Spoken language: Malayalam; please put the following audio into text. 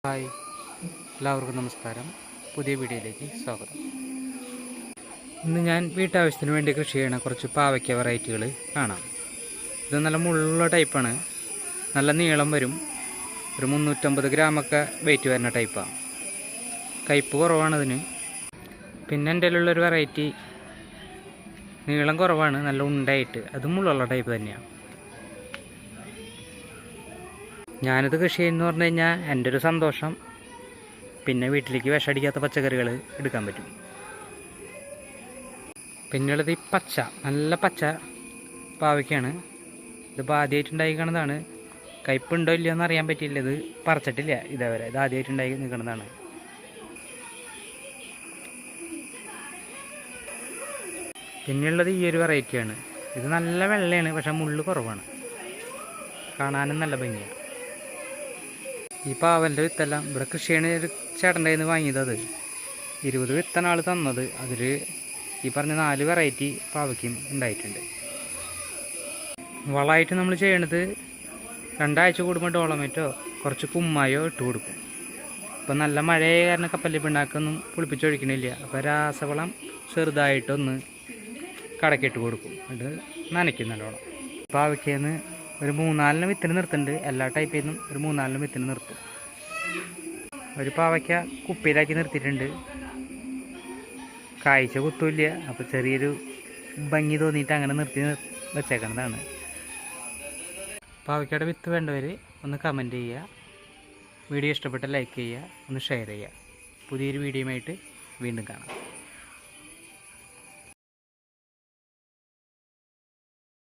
ഹായ്, എല്ലാവർക്കും നമസ്കാരം. പുതിയ വീഡിയോയിലേക്ക് സ്വാഗതം. ഇന്ന് ഞാൻ വീട്ടാവശ്യത്തിന് വേണ്ടി കൃഷി ചെയ്യണ കുറച്ച് പാവയ്ക്ക വെറൈറ്റികൾ കാണാം. ഇത് നല്ല മുള്ളുള്ള ടൈപ്പാണ്. നല്ല നീളം വരും. ഒരു 350 ഗ്രാമൊക്കെ വെയിറ്റ് വരുന്ന ടൈപ്പാണ്. കയ്പ്പ് കുറവാണ് ഇതിന്. പിന്നെ എൻ്റെ കയ്യിലുള്ളൊരു വെറൈറ്റി നീളം കുറവാണ്, നല്ല ഉണ്ടായിട്ട്, അതും മുള്ളുള്ള ടൈപ്പ് തന്നെയാണ്. ഞാനിത് കൃഷി ചെയ്യുന്നതെന്ന് പറഞ്ഞു കഴിഞ്ഞാൽ എൻ്റെ ഒരു സന്തോഷം, പിന്നെ വീട്ടിലേക്ക് വിഷമടിക്കാത്ത പച്ചക്കറികൾ എടുക്കാൻ പറ്റും. പിന്നെയുള്ളത് ഈ പച്ച, നല്ല പച്ച പാവയ്ക്കാണ്. ഇതിപ്പോൾ ആദ്യമായിട്ടുണ്ടായി കാണുന്നതാണ്. കയ്പുണ്ടോ ഇല്ലയോ എന്ന് അറിയാൻ പറ്റിയില്ല. ഇത് പറിച്ചിട്ടില്ല ഇതേവരെ. ഇത് ആദ്യമായിട്ടുണ്ടായി നിൽക്കുന്നതാണ്. പിന്നെയുള്ളത് ഈ ഒരു വെറൈറ്റിയാണ്. ഇത് നല്ല വെള്ളയാണ്, പക്ഷെ മുള്ള് കുറവാണ്. കാണാനും നല്ല ഭംഗിയാണ്. ഈ പാവൻ്റെ വിത്തെല്ലാം ഇവിടെ കൃഷി ചെയ്യണ ഒരു ചേട്ടൻ്റെ കയ്യിൽ നിന്ന് വാങ്ങിയത്. 20 വിത്താണ് ആൾ തന്നത്. അതിൽ ഈ പറഞ്ഞ 4 വെറൈറ്റി പാവയ്ക്കും ഉണ്ടായിട്ടുണ്ട്. വളമായിട്ട് നമ്മൾ ചെയ്യണത് 2 ആഴ്ച കൂടുമ്പോൾ ഡോളമേറ്റോ കുറച്ച് കുമ്മായോ ഇട്ട് കൊടുക്കും. ഇപ്പം നല്ല മഴയായ കാരണം കപ്പലി പിണ്ണാക്കൊന്നും പുളിപ്പിച്ചൊഴിക്കണില്ല. അപ്പോൾ രാസവളം ചെറുതായിട്ടൊന്ന് കടക്കിട്ട് കൊടുക്കും. അത് നനയ്ക്കും നല്ലോണം. പാവയ്ക്കേന്ന് ഒരു 3-4 വിത്തിന് നിർത്തുന്നുണ്ട്. എല്ലാ ടൈപ്പിൽ നിന്നും ഒരു 3-4 വിത്തിന് നിർത്തും. ഒരു പാവയ്ക്ക കുപ്പിയിലാക്കി നിർത്തിയിട്ടുണ്ട്. കായ്ച്ച കുത്തൂല്ല. അപ്പോൾ ചെറിയൊരു ഭംഗി തോന്നിയിട്ട് അങ്ങനെ നിർത്തി വെച്ചേക്കണതാണ്. പാവയ്ക്കയുടെ വിത്ത് വേണ്ടവർ ഒന്ന് കമൻറ്റ് ചെയ്യുക. വീഡിയോ ഇഷ്ടപ്പെട്ട ലൈക്ക് ചെയ്യുക, ഒന്ന് ഷെയർ ചെയ്യുക. പുതിയൊരു വീഡിയോയുമായിട്ട് വീണ്ടും കാണാം.